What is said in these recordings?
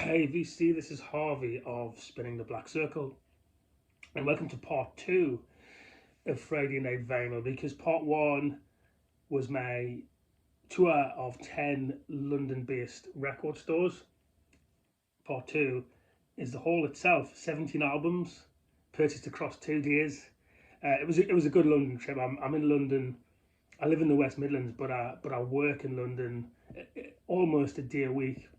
Hey VC, this is Harvey of Spinning the Black Circle, and welcome to part two of Friday Night Vinyl. Because part one was my tour of 10 London based record stores. Part two is the haul itself, 17 albums purchased across 2 days. It was a good London trip. I'm in London. I live in the West Midlands, but I work in London almost a day a week,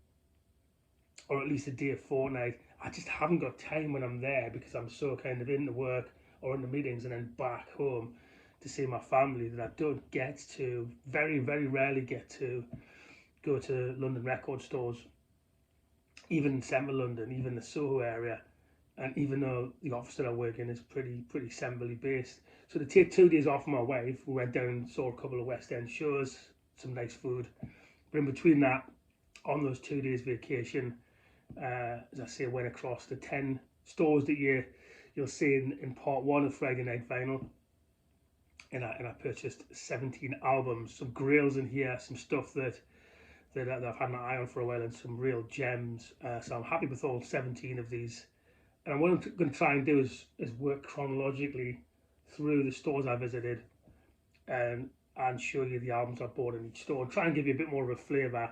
or at least a day a fortnight. I just haven't got time when I'm there because I'm so kind of into work or in the meetings and then back home to see my family that I don't get to, very, very rarely get to go to London record stores, even in central London, even the Soho area. And even though the office that I work in is pretty centrally based. So to take 2 days off my wife, we went down and saw a couple of West End shows, some nice food. But in between that, on those 2 days vacation, as I say, went across the 10 stores that you'll see in part one of Friday Night Vinyl, and I purchased 17 albums, some grails in here, some stuff that I've had my eye on for a while, and some real gems. So I'm happy with all 17 of these. And what I'm going to try and do is work chronologically through the stores I visited, and show you the albums I bought in each store, and try and give you a bit more of a flavour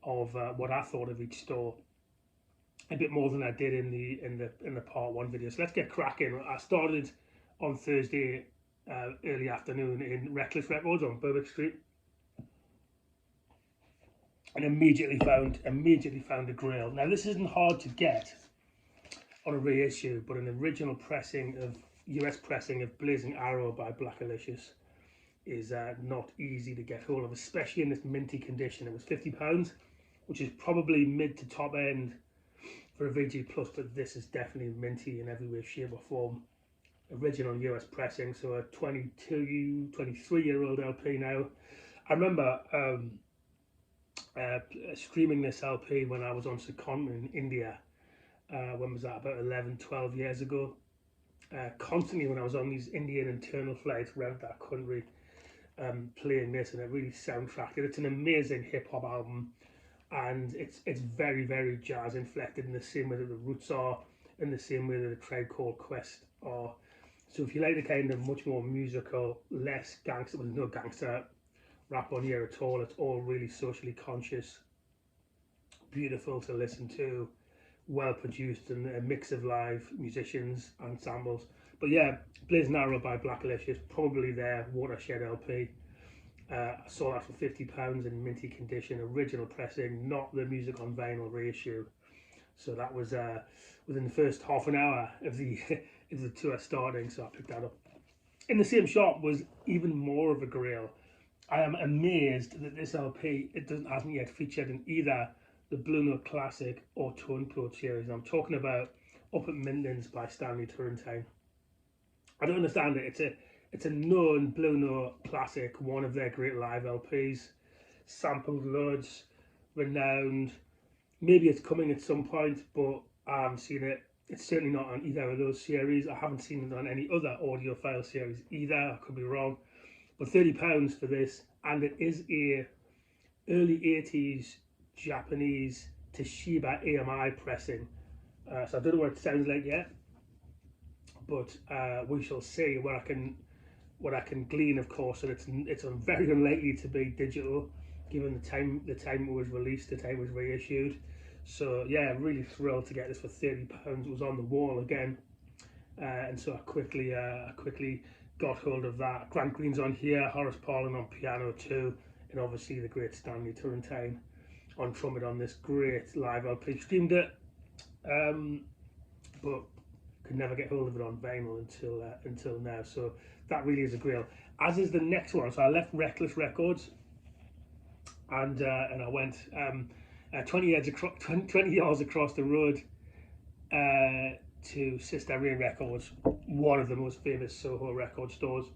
of what I thought of each store, a bit more than I did in the part one video. So let's get cracking. I started on Thursday early afternoon in Reckless Records on Berwick Street, and immediately found a grail. Now this isn't hard to get on a reissue, but an original pressing of US pressing of Blazing Arrow by Black Alicious is not easy to get hold of, especially in this minty condition. It was £50, which is probably mid to top end for a VG Plus, but this is definitely minty in every way, shape or form. Original US pressing, so a 23-year-old LP now. I remember streaming this LP when I was on Secondment in India. When was that? About 11, 12 years ago. Constantly when I was on these Indian internal flights around that country, playing this, and it really soundtracked it. It's an amazing hip-hop album, and it's very, very jazz inflected in the same way that the Roots are, in the same way that the Tribe Called Quest are. So if you like the kind of much more musical, less gangster, well, there's no gangster rap on here at all, it's all really socially conscious, beautiful to listen to, well produced, and a mix of live musicians and samples. But yeah, Blazing Arrow by Black Alicious, probably their watershed LP. I saw that for £50 in minty condition, original pressing, not the music on vinyl reissue. So that was within the first half an hour of the of the tour starting, so I picked that up. In the same shop was even more of a grail. I am amazed that this LP hasn't yet featured in either the Blue Note Classic or Tone Clothes series. I'm talking about Up at Minton's by Stanley Turrentine. I don't understand it. It's a known Blue Note classic, one of their great live LPs, sampled loads, renowned. Maybe it's coming at some point, but I haven't seen it. It's certainly not on either of those series. I haven't seen it on any other audiophile series either. I could be wrong. But £30 for this, and it is a early 80s Japanese Toshiba AMI pressing. So I don't know what it sounds like yet, but we shall see. What I can glean, of course, and it's very unlikely to be digital, given the time it was released, the time it was reissued. So yeah, really thrilled to get this for £30. It was on the wall again, and so I quickly got hold of that. Grant Green's on here, Horace Parlan on piano too, and obviously the great Stanley Turrentine on trumpet on this great live LP. Streamed it, but could never get hold of it on vinyl until now. So that really is a grail. As is the next one. So I left Reckless Records, and I went 20 yards across the road to Sister Ray Records, one of the most famous Soho record stores.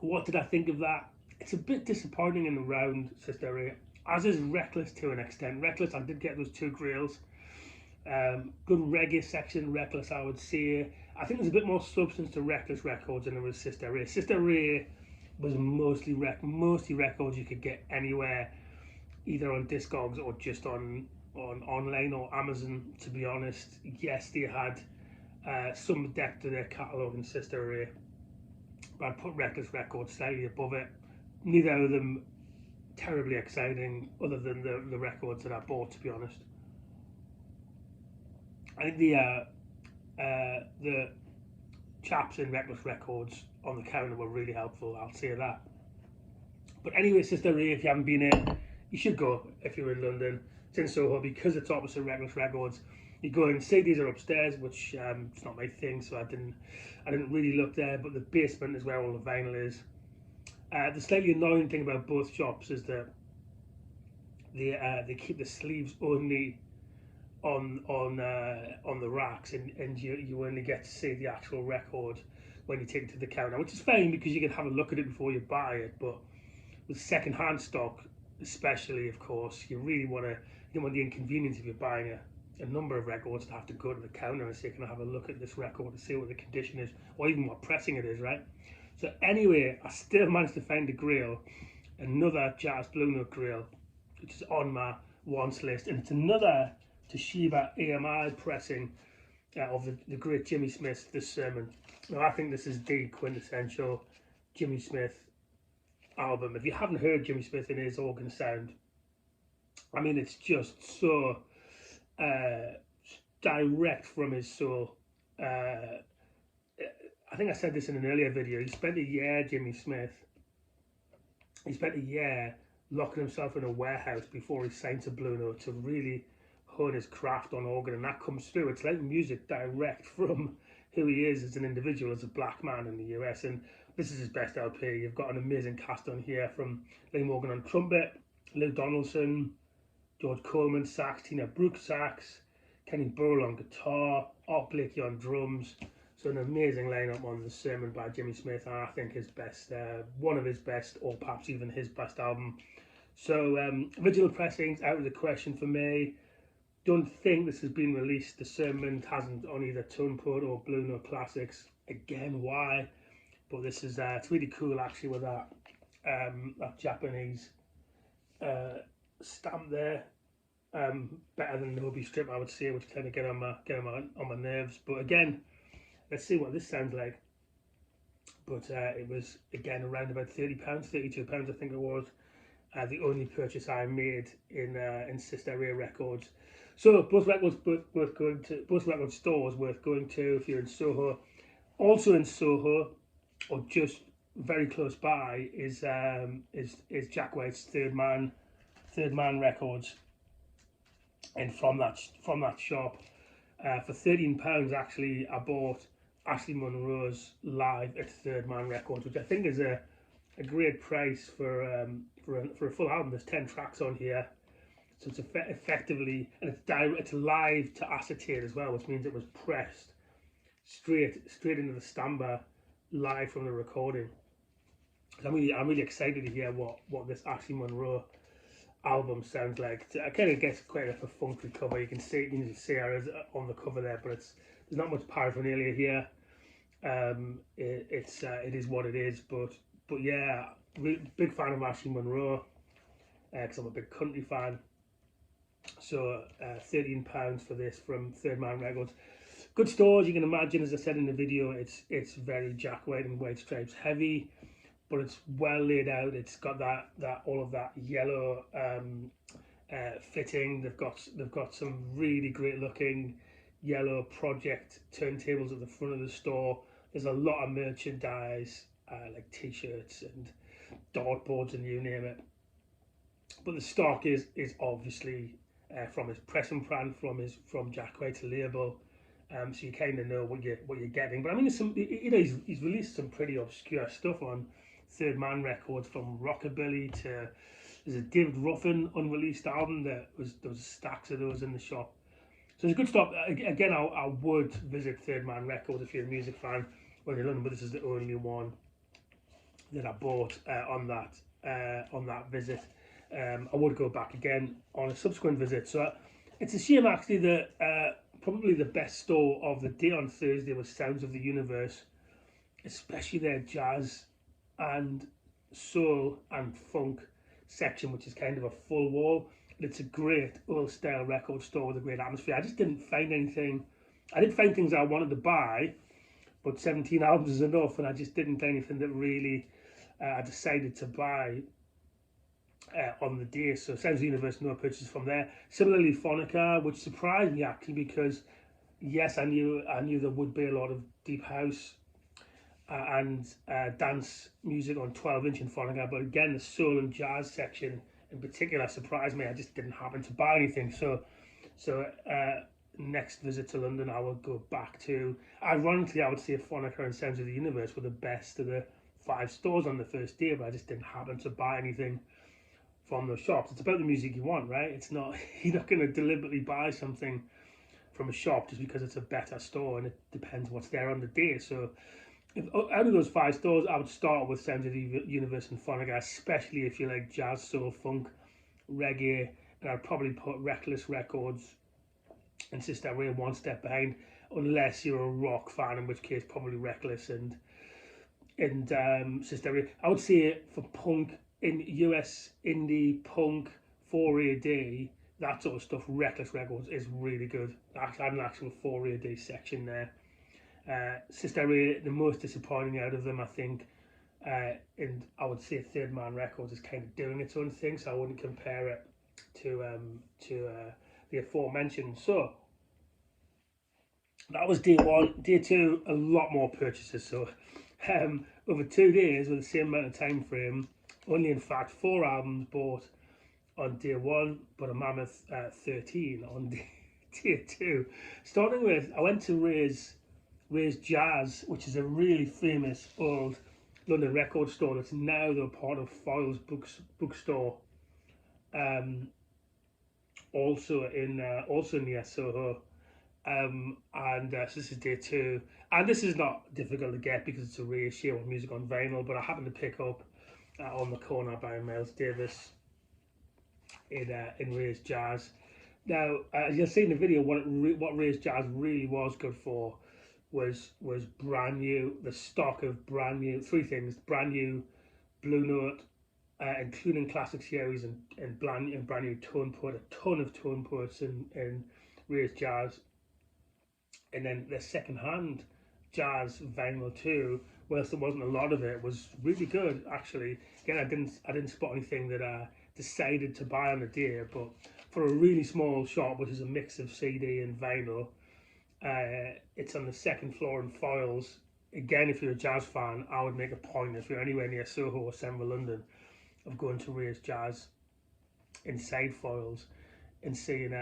What did I think of that? It's a bit disappointing in the round, Sister Ray, as is Reckless to an extent. Reckless, I did get those two grails. Good reggae section, Reckless, I would say. I think there's a bit more substance to Reckless Records than there was Sister Ray. Sister Ray was mostly records you could get anywhere, either on Discogs or just on online or Amazon, to be honest. Yes, they had some depth to their catalogue and sister array, but I'd put Reckless Records slightly above it. Neither of them terribly exciting, other than the records that I bought, to be honest. I think the chaps in Reckless Records on the counter were really helpful, I'll say that. But anyway, Sister Ray, if you haven't been here, you should go if you're in London. It's in Soho because it's opposite Reckless Records. You go and see these are upstairs, which it's not my thing, so I didn't really look there. But the basement is where all the vinyl is. The slightly annoying thing about both shops is that they keep the sleeves only on the racks, and you only get to see the actual record when you take it to the counter, which is fine because you can have a look at it before you buy it. But with second-hand stock, especially, of course, you don't want the inconvenience if you're buying a number of records to have to go to the counter and say, can I have a look at this record to see what the condition is, or even what pressing it is, right? So anyway, I still managed to find a grill, another Jazz Blue Note grill, which is on my wants list, and it's another Toshiba AMI pressing of the great Jimmy Smith, this Sermon. Now, I think this is the quintessential Jimmy Smith album. If you haven't heard Jimmy Smith in his organ sound, I mean, it's just so direct from his soul. I think I said this in an earlier video. He spent a year, Jimmy Smith, he spent a year locking himself in a warehouse before he signed to Blue Note to really hone his craft on organ, and that comes through. It's like music direct from who he is as an individual, as a black man in the US, and this is his best LP. You've got an amazing cast on here, from Lee Morgan on trumpet, Lou Donaldson, George Coleman sax, Tina Brooke sax, Kenny Burrell on guitar, Art Blakey on drums. So an amazing lineup on the Sermon by Jimmy Smith, and I think his best, one of his best, or perhaps even his best album. So original pressings out of the question for me. Don't think this has been released. The Sermon hasn't on either Toneport or Blue Note Classics. Again, why? But this is it's really cool actually with that that Japanese stamp there. Better than the Nobi strip, I would say, which kind of get on my nerves. But again, let's see what this sounds like. But it was again around about £30, £32 I think it was. The only purchase I made in Sister Ray Records. So both record stores worth going to if you're in Soho. Also in Soho, or just very close by, is Jack White's Third Man Records. And from that shop, for £13 actually, I bought Ashley Monroe's Live at Third Man Records, which I think is a great price for a full album. There's 10 tracks on here, so it's effectively, and it's live to acetate as well, which means it was pressed straight into the stamper live from the recording. So I'm really excited to hear what this Ashley Monroe album sounds like. I kind of guess quite a funky cover. You can see her on the cover there, but there's not much paraphernalia here. It is what it is, but yeah, big fan of Ashley Monroe because I'm a big country fan. So £13 for this from Third Man Records. Good stores, you can imagine. As I said in the video, it's very Jack White and White Stripes heavy, but it's well laid out. It's got that all of that yellow fitting. They've got some really great looking yellow project turntables at the front of the store. There's a lot of merchandise like t-shirts and dartboards and you name it. But the stock is obviously from his press and plan, from Jack White's label. So you kind of know what you're getting. But I mean, he's released some pretty obscure stuff on Third Man Records, from rockabilly to there's a David Ruffin unreleased album there was stacks of those in the shop. So it's a good stop. Again, I would visit Third Man Records if you're a music fan when you're in London, but this is the only one that I bought on that visit. I would go back again on a subsequent visit. So it's a shame actually that probably the best store of the day on Thursday was Sounds of the Universe, especially their jazz and soul and funk section, which is kind of a full wall. It's a great old style record store with a great atmosphere. I just didn't find anything. I didn't find things I wanted to buy, but 17 albums is enough, and I just didn't find anything that really I decided to buy on the day. So Sounds of the Universe, no purchases from there. Similarly, Phonica, which surprised me actually, because yes, I knew there would be a lot of deep house and dance music on 12-inch in Phonica, but again, the soul and jazz section in particular surprised me. I just didn't happen to buy anything. So next visit to London, I will go back to. Ironically, I would say Phonica and Sounds of the Universe were the best of the 5 stores on the first day, but I just didn't happen to buy anything from those shops. It's about the music you want, right? It's not, you're not going to deliberately buy something from a shop just because it's a better store, and it depends what's there on the day. So out of those 5 stores, I would start with Sounds of the Universe and Phonica, especially if you like jazz, soul, funk, reggae, and I'd probably put Reckless Records and Sister Ray one step behind, unless you're a rock fan, in which case probably Reckless and Sister Ray. I would say for punk, in US indie punk, 4AD, that sort of stuff, Reckless Records is really good. I had an actual 4AD section there. Sister Ray, the most disappointing out of them, I think, and I would say Third Man Records is kind of doing its own thing, so I wouldn't compare it to the aforementioned. So that was day 1. Day 2, a lot more purchases. So over 2 days with the same amount of time frame, only in fact 4 albums bought on day 1, but a mammoth 13 on day 2. Starting with, I went to Ray's Jazz, which is a really famous old London record store that's now the part of Foyle's bookstore, also near Soho. So this is day 2, and this is not difficult to get because it's a ratio of music on vinyl, but I happened to pick up on the corner by Miles Davis in Ray's Jazz. Now, as you'll see in the video, what Ray's Jazz really was good for was brand new, the stock of brand new, 3 things: brand new Blue Note, including classic series, and brand new tone poet, a ton of tone poets in Ray's Jazz, and then the second-hand jazz vinyl too. Whilst there wasn't a lot of it, was really good actually. Again, I didn't spot anything that I decided to buy on the day, but for a really small shop, which is a mix of CD and vinyl, it's on the 2nd floor in Foyles. Again, if you're a jazz fan, I would make a point, if you're anywhere near Soho or Central London, of going to Ray's Jazz inside Foyles and seeing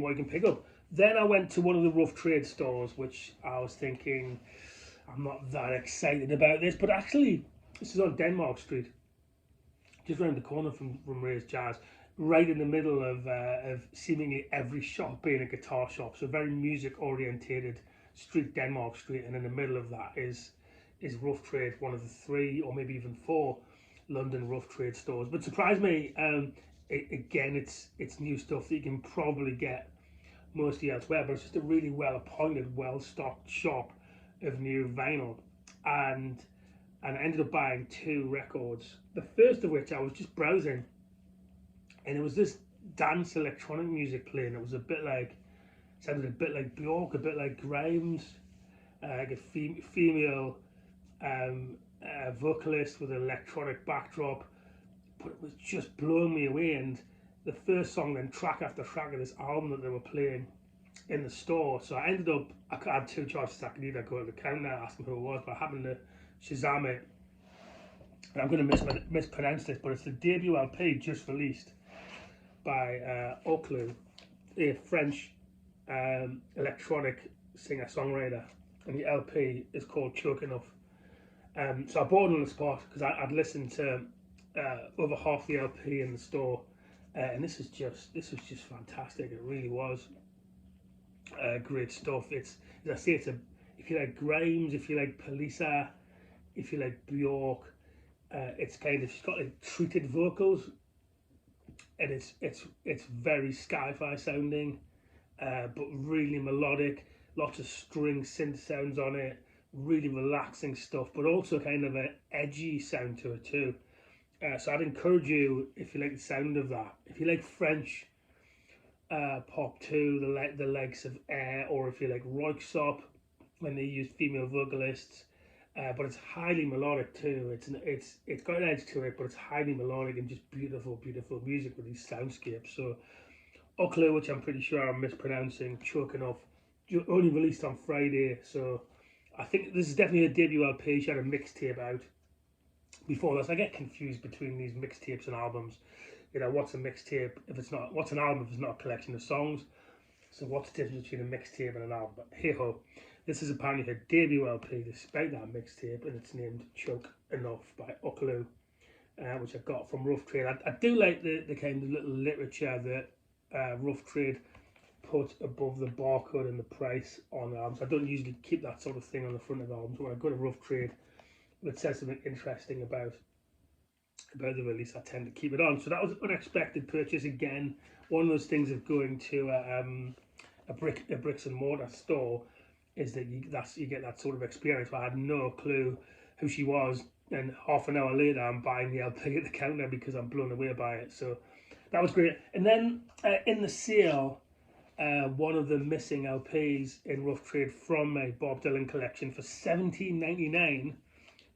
what you can pick up. Then I went to one of the rough trade stores, which I was thinking, I'm not that excited about this, but actually, this is on Denmark Street, just around the corner from Ray's Jazz, right in the middle of seemingly every shop being a guitar shop. So very music orientated street, Denmark Street, and in the middle of that is Rough Trade, one of the 3 or maybe even 4 London rough trade stores. But surprised me, again, it's new stuff that you can probably get mostly elsewhere, but it's just a really well appointed, well stocked shop of new vinyl, and I ended up buying 2 records. The first of which, I was just browsing, and it was this dance electronic music playing. It was sounded a bit like Bjork, a bit like Grimes, like a female vocalist with an electronic backdrop, but it was just blowing me away. And the first song, then track after track of this album that they were playing in the store. So I ended up, I had 2 choices. I could either go to the counter, ask them who it was, but I happened to Shazam it. And I'm going to mispronounce this, but it's the debut LP just released by Oclu, a French electronic singer-songwriter, and the LP is called Choke Enough. So I bought it on the spot because I'd listened to over half the LP in the store, and this was just fantastic. It really was great stuff. It's, as I say, if you like Grimes, if you like Palisa, if you like Bjork, it's she's got like treated vocals, and it's very sci-fi sounding, but really melodic. Lots of string synth sounds on it. Really relaxing stuff, but also kind of an edgy sound to it too. So I'd encourage you, if you like the sound of that, if you like French pop too, the likes of Air, or if you like Royksop, when they use female vocalists. But it's highly melodic too. It's got an edge to it, but it's highly melodic and just beautiful, beautiful music with these soundscapes. So Oklo, which I'm pretty sure I'm mispronouncing, choking off, only released on Friday. So I think this is definitely a debut LP. She had a mixtape out before this. I get confused between these mixtapes and albums. You know, what's a mixtape if it's not? What's an album if it's not a collection of songs? So what's the difference between a mixtape and an album? But hey ho, this is apparently her debut LP despite that mixtape, and it's named Choke Enough by Oklo, which I got from Rough Trade. I do like the kind of little literature that Rough Trade put above the barcode and the price on albums. I don't usually keep that sort of thing on the front of albums. When I go to Rough Trade that says something interesting about the release, I tend to keep it on. So that was an unexpected purchase again. One of those things of going to a bricks and mortar store is that you get that sort of experience. I had no clue who she was, and half an hour later I'm buying the LP at the counter because I'm blown away by it. So that was great. And then in the sale, one of the missing LPs in Rough Trade from my Bob Dylan collection for $17.99,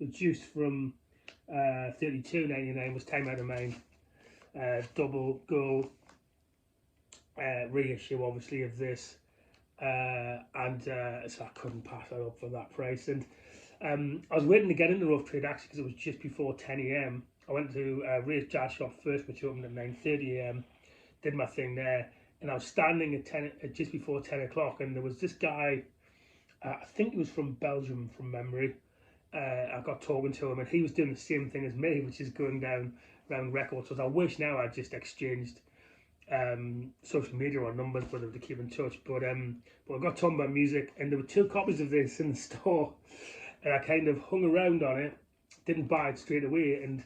reduced from $32.99, was Time Out of Mind, double gold reissue, obviously, of this, and so I couldn't pass that up for that price. And I was waiting to get into Rough Trade actually because it was just before 10 a.m. I went to Ray's Jazz Shop first, which opened at 9:30 a.m. Did my thing there, and I was standing at just before 10 o'clock, and there was this guy. I think he was from Belgium, from memory. I got talking to him, and he was doing the same thing as me, which is going down around records. So I wish now I just exchanged social media or numbers with him to keep in touch. But I got talking about music, and there were 2 copies of this in the store, and I kind of hung around on it, didn't buy it straight away, and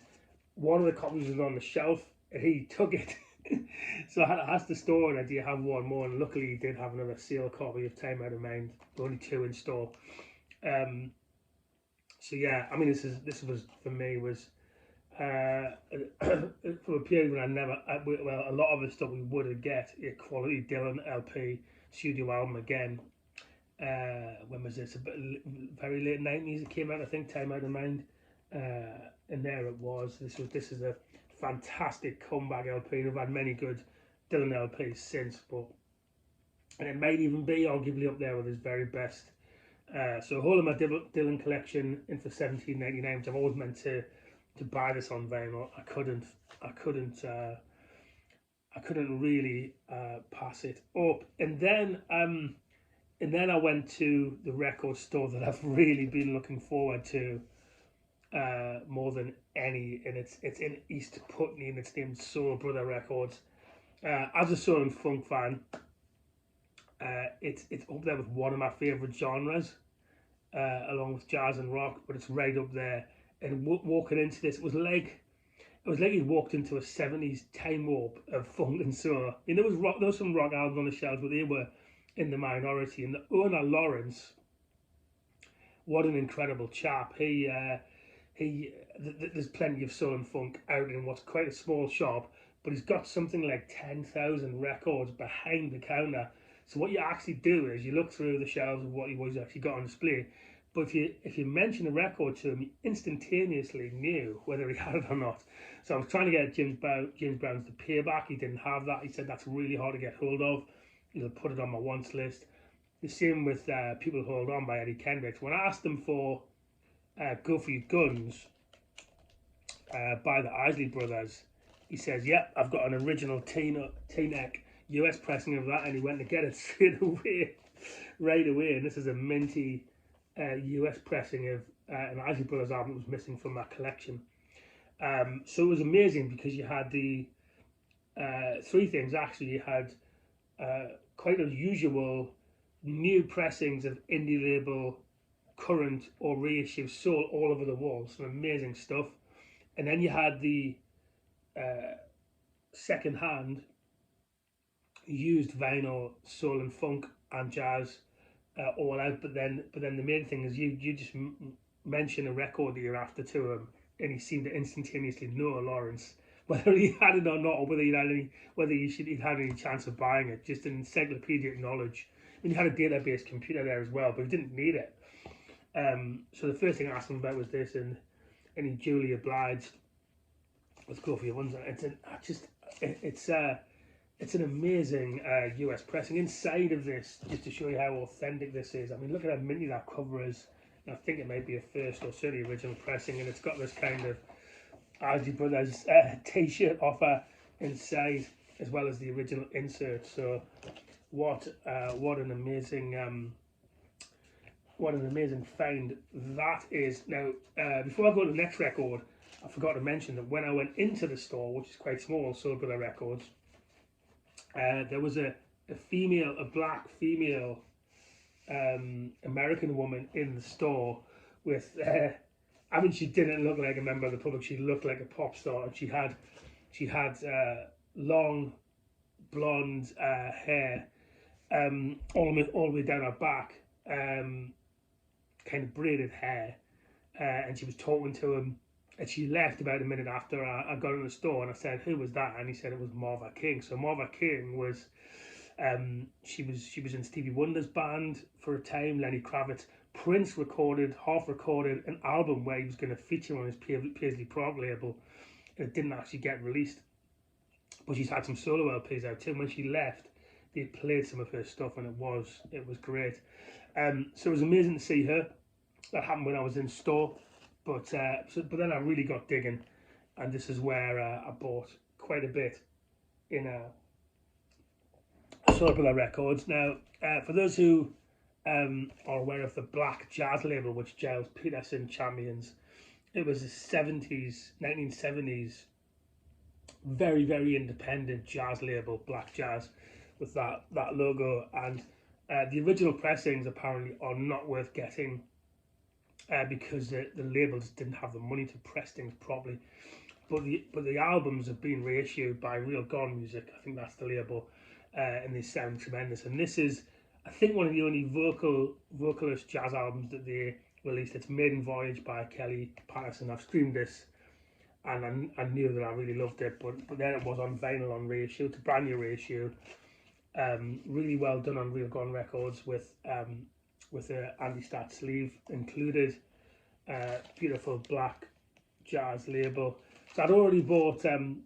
one of the copies was on the shelf, and he took it. So I had to ask the store, and do you have one more? And luckily he did have another sale copy of Time Out of Mind, only 2 in store. So yeah, I mean, this was for me was from a period when well, a lot of the stuff we wouldn't get a quality Dylan LP studio album again. When was this? Very late 90s it came out, I think. Time Out of Mind, and there it was. This is a fantastic comeback LP. I've had many good Dylan LPs since, and it might even be arguably up there with his very best. So a whole of my Dylan collection in for $17.99, which I've always meant to buy this on vinyl. I couldn't really pass it up. And then I went to the record store that I've really been looking forward to more than any, and it's in East Putney, and it's named Soul Brother Records. As a soul and funk fan, it's up there with one of my favourite genres, along with jazz and rock, but it's right up there. And walking into this, it was like you'd walked into a 70s time warp of funk and soul. And there was some rock albums on the shelves, but they were in the minority. And the owner, Lawrence, what an incredible chap. There's plenty of soul and funk out in what's quite a small shop, but he's got something like 10,000 records behind the counter. So what you actually do is you look through the shelves of what he's actually got on display. But if you mention a record to him, he instantaneously knew whether he had it or not. So I was trying to get James Brown's The Payback. He didn't have that. He said that's really hard to get hold of. He'll put it on my wants list. The same with People Hold On by Eddie Kendricks. When I asked him for Go For Your Guns by the Isley Brothers, he says, "Yep, I've got an original T-neck US pressing of that," and he went to get it straight away, right away. And this is a minty US pressing of an Isley Brothers album that was missing from that collection. So it was amazing because you had the 3 things actually. You had quite unusual new pressings of indie label, current or reissue soul all over the wall. Some amazing stuff. And then you had the second hand used vinyl, soul and funk and jazz all out. But then the main thing is you just mention a record that you're after to him, and he seemed to instantaneously know Lawrence whether he had it or not, or he'd had any chance of buying it. Just an encyclopedic knowledge. I mean, he had a database computer there as well, but he didn't need it. So the first thing I asked him about was this, and he duly obliged. Let's go for your ones. It's an amazing US pressing. Inside of this, just to show you how authentic this is. I mean, look at how minty that cover is. I think it might be a first or certainly original pressing, and it's got this kind of Ozzy Brothers t-shirt offer inside, as well as the original insert. So what an amazing find that is. Now, before I go to the next record, I forgot to mention that when I went into the store, which is quite small, Soul Brother Records, there was a black female American woman in the store with, I mean, she didn't look like a member of the public. She looked like a pop star, and she had long blonde hair, all the way down her back, kind of braided hair, and she was talking to him. And she left about a minute after I got in the store, and I said, "Who was that?" And he said it was Marva King. So Marva King was, she was in Stevie Wonder's band for a time. Lenny Kravitz. Prince half recorded an album where he was going to feature on his Paisley Prague label. It didn't actually get released, but she's had some solo LPs out too. And when she left, they played some of her stuff, and it was great. So it was amazing to see her. That happened when I was in store. But then I really got digging, and this is where I bought quite a bit in Soul Brother Records. Now, for those who are aware of the Black Jazz label, which Giles Peterson champions, it was a 1970s, very, very independent jazz label, Black Jazz, with that logo. And the original pressings apparently are not worth getting, because the labels didn't have the money to press things properly, but the albums have been reissued by Real Gone Music. I think that's the label, and they sound tremendous. And this is, I think, one of the only vocalist jazz albums that they released. It's Maiden Voyage by Kelly Patterson. I've streamed this, and I knew that I really loved it. But then it was on vinyl on reissue. It's a brand new reissue. Really well done on Real Gone Records with a Andy Statt sleeve included, beautiful black jazz label. So I'd already bought a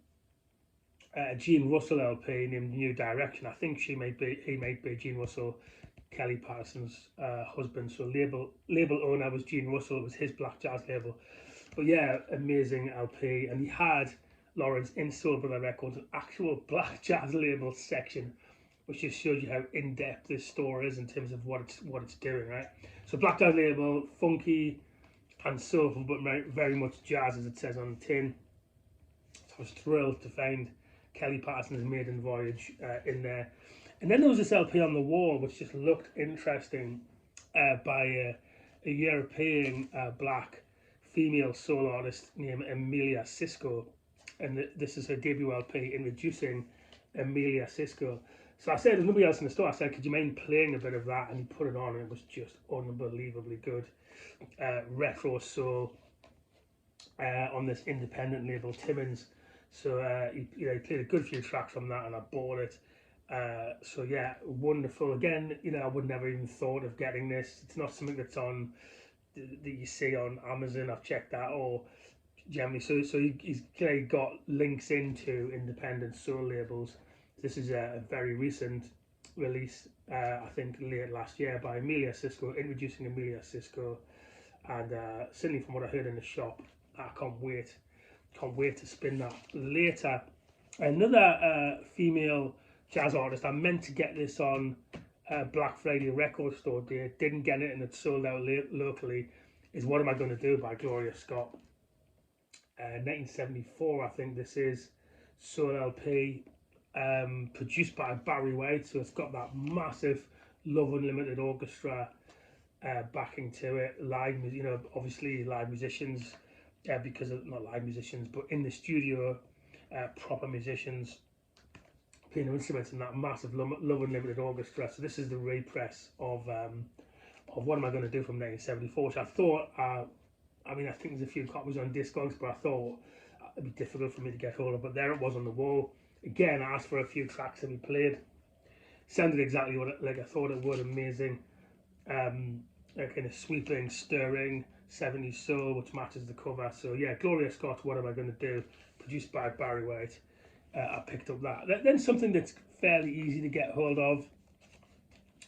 Gene Russell LP named New Direction. I think he might be Gene Russell, Kelly Patterson's husband. So label owner was Gene Russell. It was his black jazz label. But yeah, amazing LP. And he had, Lawrence, in Soul Brother Records, an actual black jazz label section, which just shows you how in-depth this store is in terms of what it's doing, right? So Black Jazz label, funky and soulful, but very much jazz, as it says on the tin. So I was thrilled to find Kelly Patterson's Maiden Voyage in there. And then there was this LP on the wall, which just looked interesting, by a European black female soul artist named Emilia Cisco. And this is her debut LP, introducing Emilia Cisco. So I said, there's nobody else in the store. I said, could you mind playing a bit of that? And he put it on, and it was just unbelievably good. Retro soul on this independent label, Timmins. So he played a good few tracks from that, and I bought it. So yeah, wonderful. Again, I would never even thought of getting this. It's not something that's on that you see on Amazon. I've checked that, or generally. So he's got links into independent soul labels. This is a very recent release, I think late last year, by Emilia Cisco, introducing Emilia Cisco, and certainly from what I heard in the shop, I can't wait to spin that later. Another female jazz artist, I meant to get this on Black Friday record store day, didn't get it, and it's sold out locally, is What Am I Going to Do by Gloria Scott. 1974, I think this is, soul LP. Produced by Barry White, so it's got that massive Love Unlimited orchestra backing to it. Live, obviously live musicians, because of, not live musicians, but in the studio, proper musicians playing instruments in that massive Love Unlimited orchestra. So this is the repress of What Am I Going to Do from 1974, which I thought, I think there's a few copies on Discogs, but I thought it'd be difficult for me to get hold of. But there it was on the wall. Again, I asked for a few tracks to be played. Sounded exactly like I thought it would. Amazing, like kind of sweeping, stirring 70s soul, which matches the cover. So yeah, Gloria Scott, What Am I Going to Do, produced by Barry White. I picked up that. Then something that's fairly easy to get hold of.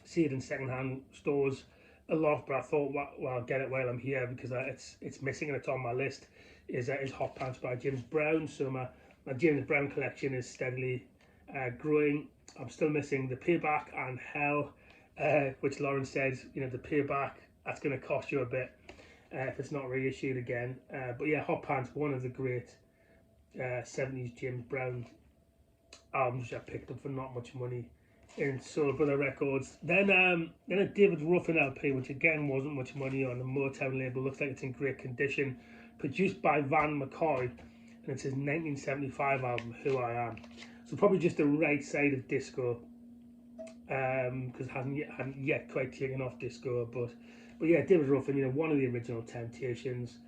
See it in secondhand stores a lot, but I thought, well, I'll get it while I'm here because it's missing and it's on my list. Is Hot Pants by James Brown. So my James Brown collection is steadily growing. I'm still missing The Payback and Hell, which Lauren says, you know, The Payback, that's going to cost you a bit if it's not reissued again. But yeah, Hot Pants, one of the great 70s James Brown albums which I picked up for not much money in Soul Brother Records. Then a David Ruffin LP, which again wasn't much money, on the Motown label. Looks like it's in great condition. Produced by Van McCoy, and it's his 1975 album, Who I Am. So probably just the right side of disco, because it hadn't yet quite taken off disco. But yeah, David Ruffin, you know, one of the original Temptations,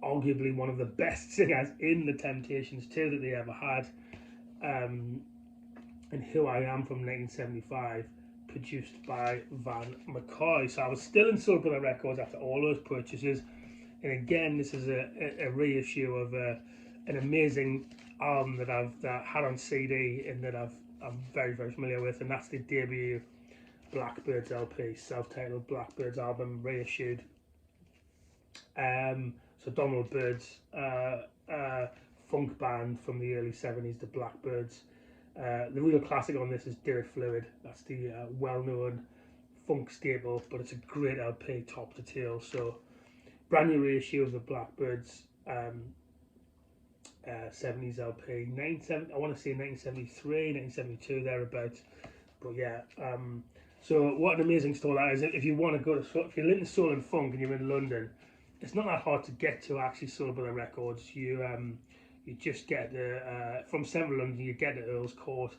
arguably one of the best singers in the Temptations too that they ever had. And Who I Am from 1975, produced by Van McCoy. So I was still in Soul Brother Records after all those purchases. And again, this is a reissue of an amazing album that I've had on CD and that I'm very, very familiar with, and that's the debut Blackbirds LP, self-titled Blackbirds album, reissued. So Donald Byrd's funk band from the early 70s, the Blackbirds. The real classic on this is Dirt Fluid. That's the well-known funk staple, but it's a great LP, top to tail. So brand new reissue of the Blackbirds 70s LP, I want to say 1973, 1972, thereabouts. But yeah, so what an amazing store that is. If you want to go to, if you're into soul and funk and you're in London, it's not that hard to get to actually Soul Brother Records. You just get from Central London, you get to Earl's Court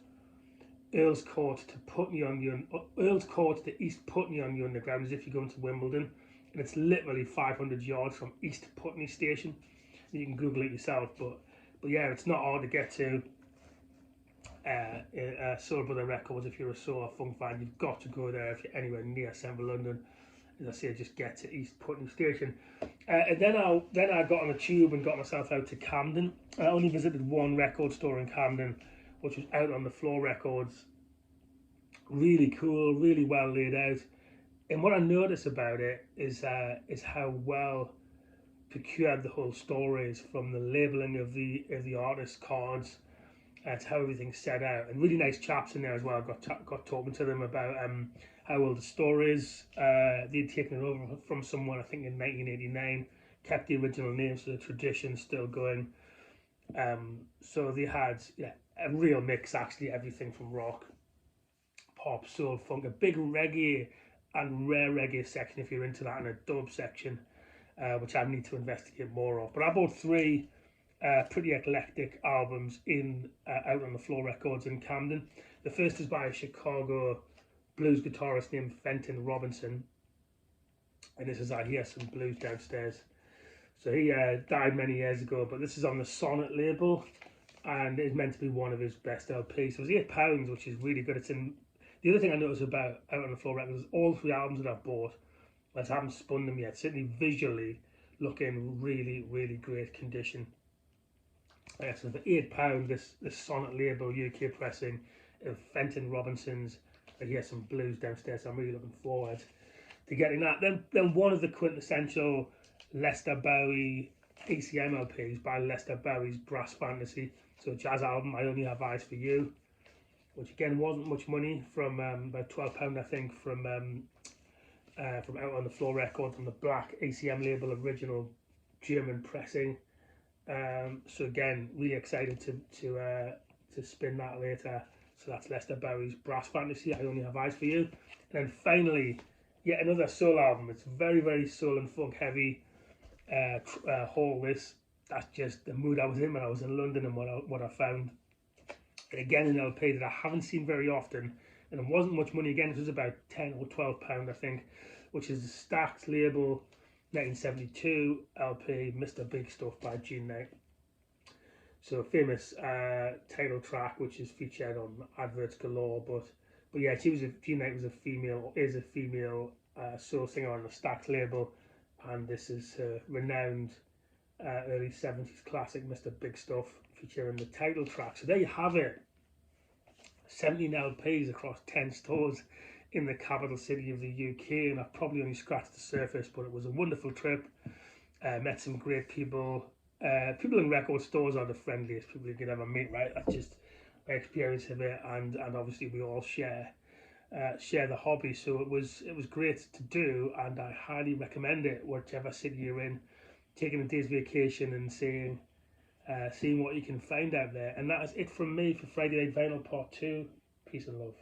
to Putney on the Earl's Court to East Putney on the Underground, as if you're going to Wimbledon, and it's literally 500 yards from East Putney Station. You can Google it yourself, but yeah, it's not hard to get to Soul Brother Records if you're a soul or funk fan. You've got to go there if you're anywhere near Central London. As I say, just get to East Putney Station. And then I got on a tube and got myself out to Camden. I only visited one record store in Camden, which was Out on the Floor Records. Really cool, really well laid out. And what I noticed about it is how well procured the whole store is, from the labelling of the artist's cards to how everything's set out. And really nice chaps in there as well. I got talking to them about how old the store is. They'd taken it over from someone, I think, in 1989. Kept the original name, so the tradition's still going. So they had a real mix, actually, everything from rock, pop, soul, funk, a big reggae and rare reggae section if you're into that, and a dub section, which I need to investigate more of. But I bought three pretty eclectic albums in Out on the Floor Records in Camden. The first is by a Chicago blues guitarist named Fenton Robinson, and this is I Hear Some Blues Downstairs. So he died many years ago, but this is on the Sonnet label, and it's meant to be one of his best LPs. So it's £8, which is really good. It's in. The other thing I noticed about Out on the Floor Records is all three albums that I've bought, I haven't spun them yet, certainly visually look in really, really great condition. So for £8, this Sonnet label UK pressing of Fenton Robinson's I Hear Some Blues Downstairs. So I'm really looking forward to getting that. Then one of the quintessential Lester Bowie ACM LPs by Lester Bowie's Brass Fantasy, so a jazz album, I Only Have Eyes for You, which again wasn't much money, from about £12 I think, from Out on the Floor Records on the black ACM label, original German pressing. So again, really excited to spin that later. So that's Lester Bowie's Brass Fantasy, I Only Have Eyes for You. And then finally, yet another soul album. It's very, very soul and funk heavy. Haul this. That's just the mood I was in when I was in London and what I found. And again, an LP that I haven't seen very often, and it wasn't much money. Again, it was about £10 or £12 I think, which is the Stax label 1972 LP, Mr. Big Stuff by Gene Knight. So famous title track, which is featured on adverts galore. But yeah, Jean Knight was a female, is a female soul singer on the Stax label, and this is her renowned early 70s classic, Mr. Big Stuff, featuring the title track. So there you have it, 17 LPs across 10 stores in the capital city of the UK, and I've probably only scratched the surface, but it was a wonderful trip. Met some great people. People in record stores are the friendliest people you could ever meet, right? That's just my experience of it, and obviously we all share the hobby. So it was great to do, and I highly recommend it, whichever city you're in. Taking a day's vacation and seeing what you can find out there. And that is it from me for Friday Night Vinyl Part 2. Peace and love.